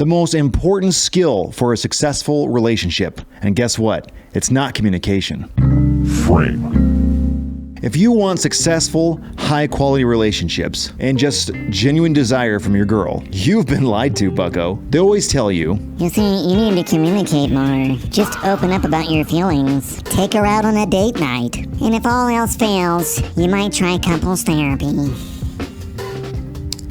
The most important skill for a successful relationship. And guess what? It's not communication. Frame. If you want successful, high-quality relationships and just genuine desire from your girl, you've been lied to, bucko. They always tell you, You see, you need to communicate more. Just open up about your feelings. Take her out on a date night. And if all else fails, you might try couples therapy.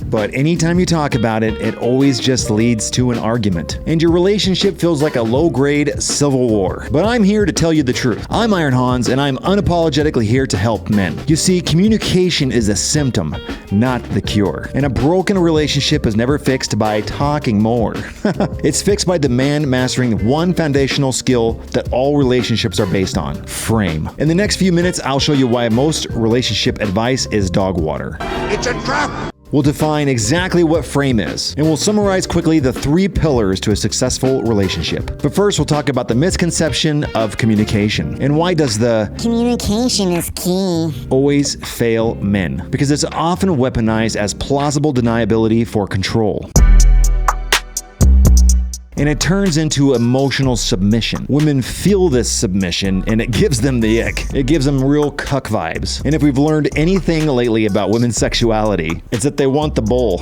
but anytime you talk about it, it always just leads to an argument. And your relationship feels like a low-grade civil war. But I'm here to tell you the truth. I'm Iron Hans, and I'm unapologetically here to help men. You see, communication is a symptom, not the cure. And a broken relationship is never fixed by talking more. It's fixed by the man mastering one foundational skill that all relationships are based on: frame. In the next few minutes, I'll show you why most relationship advice is dog water. It's a trap! We'll define exactly what frame is, and we'll summarize quickly the 3 pillars to a successful relationship. But first, we'll talk about the misconception of communication. And why does the Communication is key. always fail men? Because it's often weaponized as plausible deniability for control. And it turns into emotional submission. Women feel this submission, and it gives them the ick. It gives them real cuck vibes. And if we've learned anything lately about women's sexuality, it's that they want the bowl.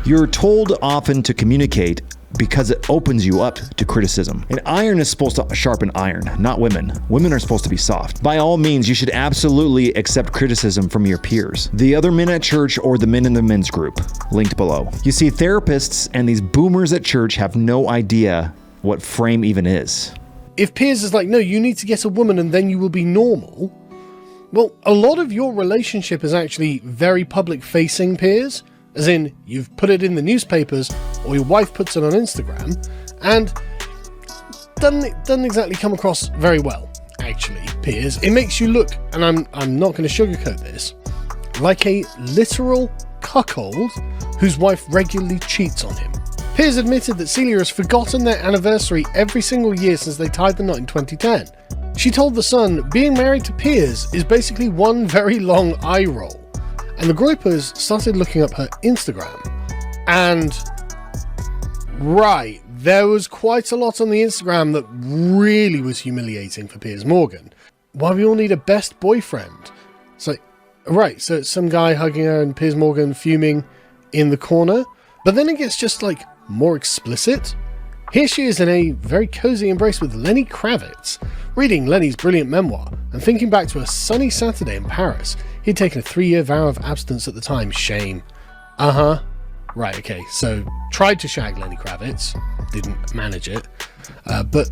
You're told often to communicate because it opens you up to criticism. And iron is supposed to sharpen iron, not women. Women are supposed to be soft. By all means, you should absolutely accept criticism from your peers, the other men at church, or the men in the men's group, linked below. You see, therapists and these boomers at church have no idea what frame even is. If Piers is like, no, you need to get a woman and then you will be normal, well, a lot of your relationship is actually very public-facing, Piers. As in, you've put it in the newspapers, or your wife puts it on Instagram, and doesn't exactly come across very well, actually, Piers. It makes you look, and I'm not going to sugarcoat this, like a literal cuckold whose wife regularly cheats on him. Piers admitted that Celia has forgotten their anniversary every single year since they tied the knot in 2010. She told The Sun, being married to Piers is basically one very long eye roll. And the groypers started looking up her Instagram. And, right, there was quite a lot on the Instagram that really was humiliating for Piers Morgan. Why we all need a best boyfriend. It's like, right, so it's some guy hugging her and Piers Morgan fuming in the corner. But then it gets just, like, more explicit. Here she is in a very cozy embrace with Lenny Kravitz, reading Lenny's brilliant memoir and thinking back to a sunny Saturday in Paris. He'd taken a 3-year vow of abstinence at the time. Shame. Right, okay, so tried to shag Lenny Kravitz, didn't manage it, but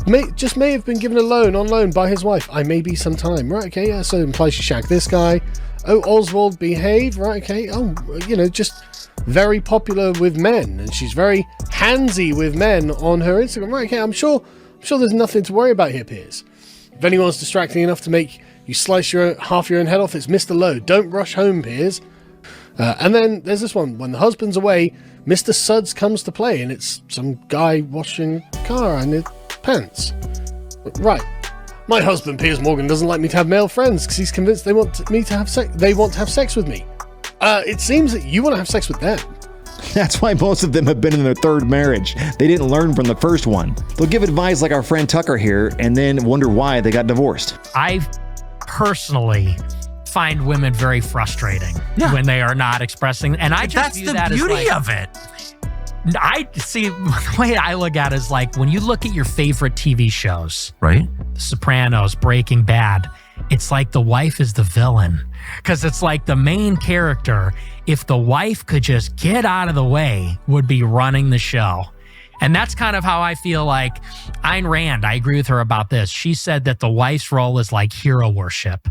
may have been given on loan by his wife. I may be some time. Right, okay, yeah, so implies she shagged this guy. Oh, Oswald behave. Right, okay. Oh, just very popular with men, and she's very handsy with men on her Instagram. Right, okay, I'm sure there's nothing to worry about here, Piers. If anyone's distracting enough to make you slice half your own head off, it's Mr. Lowe. Don't rush home, Piers. And then there's this one. When the husband's away, Mr. Suds comes to play, and it's some guy washing a car and his pants. Right. My husband, Piers Morgan, doesn't like me to have male friends because he's convinced they want to have sex with me. It seems that you want to have sex with them. That's why most of them have been in their 3rd marriage. They didn't learn from the first one. They'll give advice like our friend Tucker here and then wonder why they got divorced. I personally find women very frustrating when they are not expressing, and I just view that as like... That's the beauty of it. I see, the way I look at it is like when you look at your favorite TV shows, right? The Sopranos, Breaking Bad, it's like the wife is the villain. Because it's like the main character, if the wife could just get out of the way, would be running the show. And that's kind of how I feel like Ayn Rand, I agree with her about this. She said that the wife's role is like hero worship.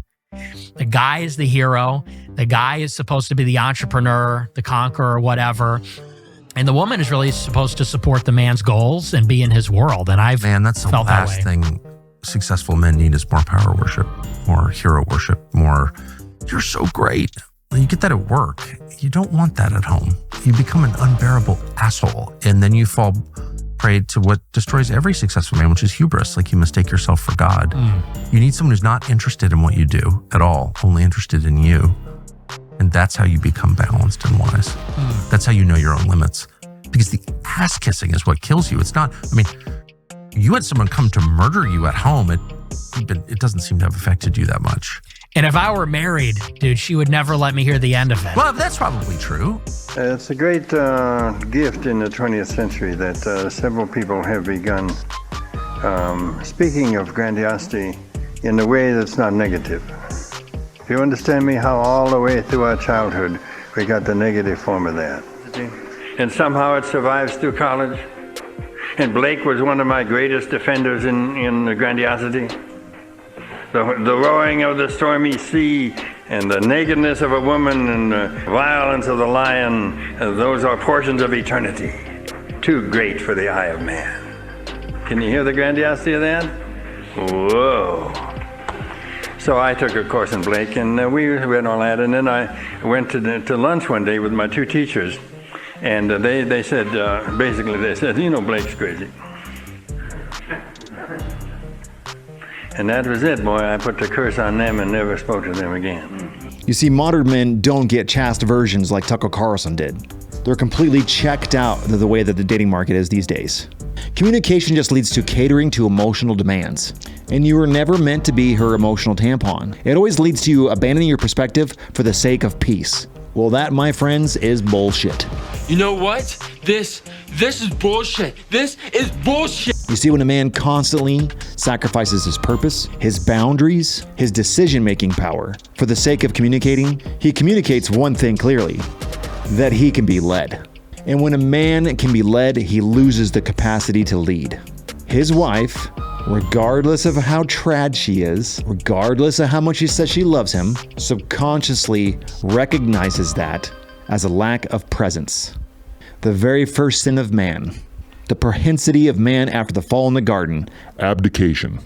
The guy is the hero. The guy is supposed to be the entrepreneur, the conqueror, whatever. And the woman is really supposed to support the man's goals and be in his world. And that's the last thing successful men need is more power worship, more hero worship, more, you're so great. You get that at work. You don't want that at home. You become an unbearable asshole. And then you fall prey to what destroys every successful man, which is hubris. Like you mistake yourself for God. You need someone who's not interested in what you do at all, only interested in you. And that's how you become balanced and wise. That's how you know your own limits. because the ass kissing is what kills you. It's not, I mean, you had someone come to murder you at home, it doesn't seem to have affected you that much. And if I were married, dude, she would never let me hear the end of it. Well, that's probably true. It's a great gift in the 20th century that several people have begun speaking of grandiosity in a way that's not negative. If you understand me, how all the way through our childhood, we got the negative form of that. And somehow it survives through college. And Blake was one of my greatest defenders in the grandiosity. The roaring of the stormy sea and the nakedness of a woman and the violence of the lion, those are portions of eternity, too great for the eye of man. Can you hear the grandiosity of that? Whoa. So I took a course in Blake, and we read all that, and then I went to lunch one day with my two teachers, and they said, basically they said, you know, Blake's crazy. And that was it, boy. I put the curse on them and never spoke to them again. You see, modern men don't get chaste versions like Tucker Carlson did. They're completely checked out the way that the dating market is these days. Communication just leads to catering to emotional demands. And you were never meant to be her emotional tampon. It always leads to you abandoning your perspective for the sake of peace. Well, that, my friends, is bullshit. You know what? This is bullshit. This is bullshit. You see, when a man constantly sacrifices his purpose, his boundaries, his decision-making power for the sake of communicating, he communicates one thing clearly, that he can be led. And when a man can be led, he loses the capacity to lead. His wife, regardless of how trad she is, regardless of how much she says she loves him, subconsciously recognizes that as a lack of presence. The very first sin of man, the propensity of man after the fall in the garden, Abdication.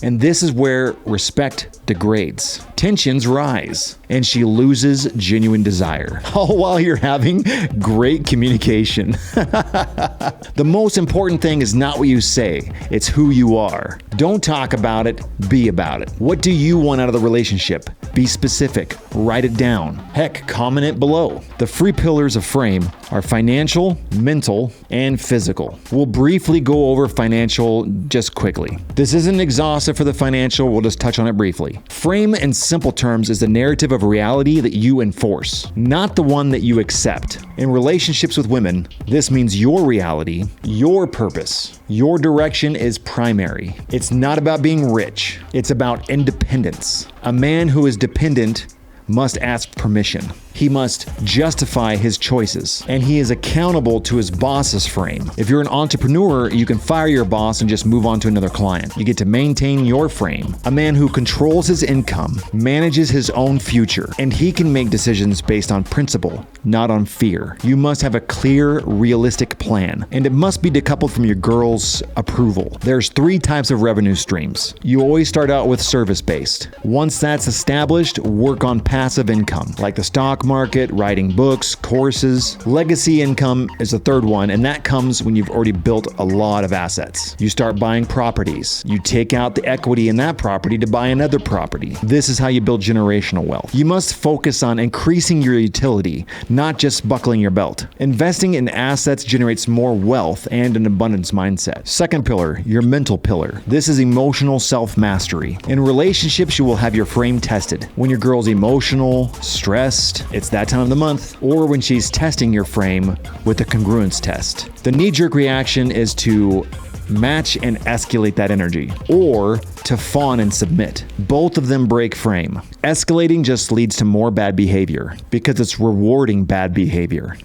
And this is where respect degrades, tensions rise, and she loses genuine desire, all while you're having great communication. The most important thing is not what you say, it's who you are. Don't talk about it, be about it. What do you want out of the relationship? Be specific, write it down. Heck, comment it below. The three pillars of frame are financial, mental, and physical. We'll briefly go over financial just quickly. This isn't exhaustive for the financial, we'll just touch on it briefly. Frame in simple terms is the narrative of reality that you enforce, not the one that you accept. In relationships with women, this means your reality, your purpose, your direction is primary. It's not about being rich, it's about independence. A man who is dependent must ask permission. He must justify his choices, and he is accountable to his boss's frame. If you're an entrepreneur, you can fire your boss and just move on to another client. You get to maintain your frame. A man who controls his income, manages his own future, and he can make decisions based on principle, not on fear. You must have a clear, realistic plan, and it must be decoupled from your girl's approval. There's 3 types of revenue streams. You always start out with service-based. Once that's established, work on passive income, like the stock market, writing books, courses. Legacy income is the third one, and that comes when you've already built a lot of assets. You start buying properties. You take out the equity in that property to buy another property. This is how you build generational wealth. You must focus on increasing your utility, not just buckling your belt. Investing in assets generates more wealth and an abundance mindset. Second pillar, your mental pillar. This is emotional self-mastery. In relationships, you will have your frame tested. When your girl's emotional, stressed, it's that time of the month, or when she's testing your frame with the congruence test. The knee-jerk reaction is to match and escalate that energy, or to fawn and submit. Both of them break frame. Escalating just leads to more bad behavior because it's rewarding bad behavior.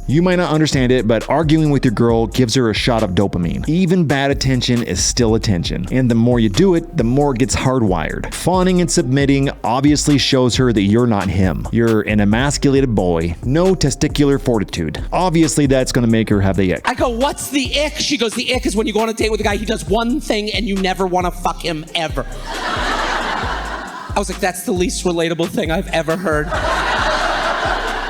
You might not understand it, but arguing with your girl gives her a shot of dopamine. Even bad attention is still attention, and the more you do it, the more it gets hardwired. Fawning and submitting obviously shows her that you're not him. You're an emasculated boy, no testicular fortitude. Obviously, that's gonna make her have the ick. I go, what's the ick? She goes, the ick is when you go on a date with a guy, he does one thing and you never wanna fuck him ever. I was like, that's the least relatable thing I've ever heard.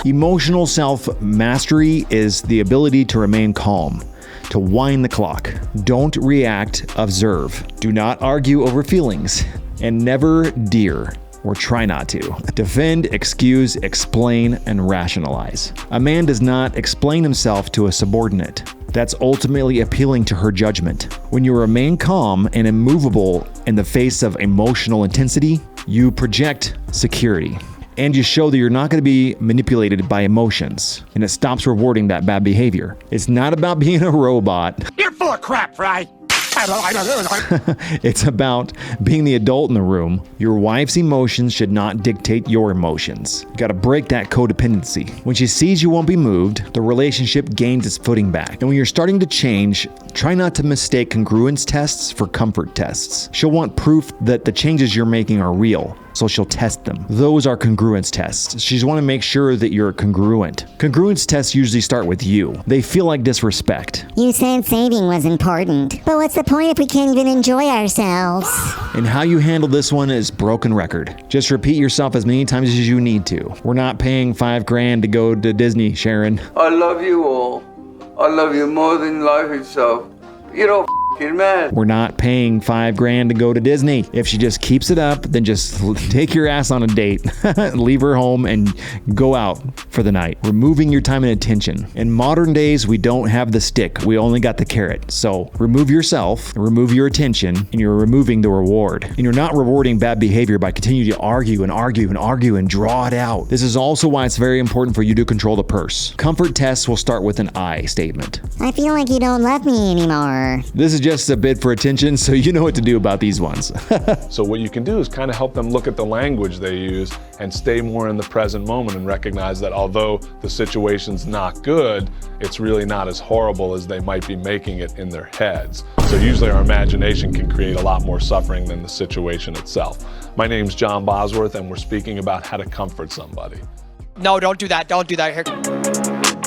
Emotional self-mastery is the ability to remain calm, to wind the clock. Don't react, observe. Do not argue over feelings. And never dear. or try not to. Defend, excuse, explain, and rationalize. A man does not explain himself to a subordinate. That's ultimately appealing to her judgment. When you remain calm and immovable in the face of emotional intensity, you project security. And you show that you're not going to be manipulated by emotions. And it stops rewarding that bad behavior. It's not about being a robot. You're full of crap, Fry. It's about being the adult in the room. Your wife's emotions should not dictate your emotions. You gotta break that codependency. When she sees you won't be moved, the relationship gains its footing back. And when you're starting to change, try not to mistake congruence tests for comfort tests. She'll want proof that the changes you're making are real, so she'll test them. Those are congruence tests. She's want to make sure that you're congruent. Congruence tests usually start with you. They feel like disrespect. You said saving was important, but what's the point if we can't even enjoy ourselves? And how you handle this one is broken record. Just repeat yourself as many times as you need to. We're not paying $5,000 to go to Disney, Sharon. I love you all. I love you more than life itself. You're all f***ing mad. We're not paying $5,000 to go to Disney. If she just keeps it up, then just take your ass on a date, leave her home, and go out for the night. Removing your time and attention. In modern days, we don't have the stick. We only got the carrot. So remove yourself, remove your attention, and you're removing the reward. And you're not rewarding bad behavior by continuing to argue and argue and argue and draw it out. This is also why it's very important for you to control the purse. Comfort tests will start with an I statement. I feel like you don't love me anymore. This is just a bid for attention, so you know what to do about these ones. So what you can do is kind of help them look at the language they use and stay more in the present moment and recognize that although the situation's not good, it's really not as horrible as they might be making it in their heads. So usually our imagination can create a lot more suffering than the situation itself. My name's John Bosworth, and we're speaking about how to comfort somebody. No, don't do that. Don't do that. Here.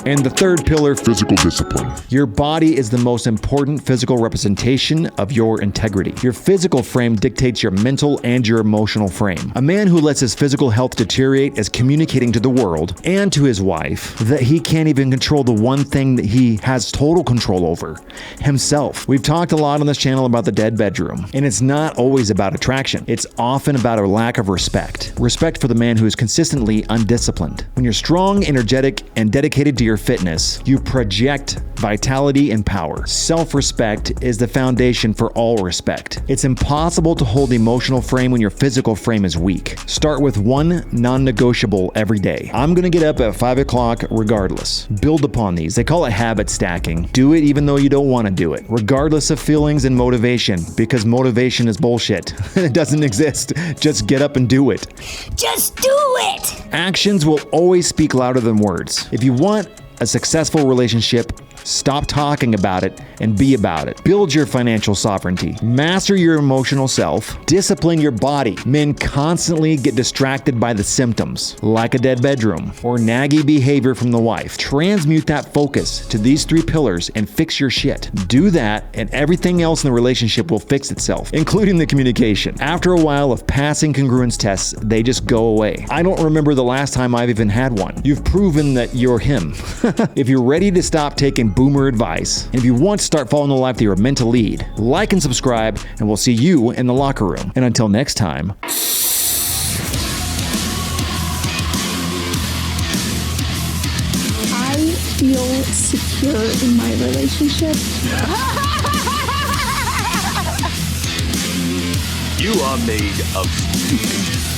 And the third pillar, physical discipline. Your body is the most important physical representation of your integrity. Your physical frame dictates your mental and your emotional frame. A man who lets his physical health deteriorate is communicating to the world and to his wife that he can't even control the one thing that he has total control over, himself. We've talked a lot on this channel about the dead bedroom, and it's not always about attraction. It's often about a lack of respect. Respect for the man who is consistently undisciplined. When you're strong, energetic, and dedicated to your fitness, you project vitality and power. Self-respect is the foundation for all respect. It's impossible to hold the emotional frame when your physical frame is weak. Start with one non-negotiable every day. I'm gonna get up at 5 o'clock regardless. Build upon these. They call it habit stacking. Do it even though you don't want to do it, regardless of feelings and motivation, because motivation is bullshit. It doesn't exist. Just get up and do it. Just do it! Actions will always speak louder than words. If you want a successful relationship, stop talking about it and be about it. Build your financial sovereignty. Master your emotional self. Discipline your body. Men constantly get distracted by the symptoms, like a dead bedroom or naggy behavior from the wife. Transmute that focus to these three pillars and fix your shit. Do that, and everything else in the relationship will fix itself, including the communication. After a while of passing congruence tests, they just go away. I don't remember the last time I've even had one. You've proven that you're him. If you're ready to stop taking boomer advice, and if you want to start following the life that you're meant to lead, like and subscribe, and we'll see you in the locker room. And until next time. I feel secure in my relationship. You are made of stupid.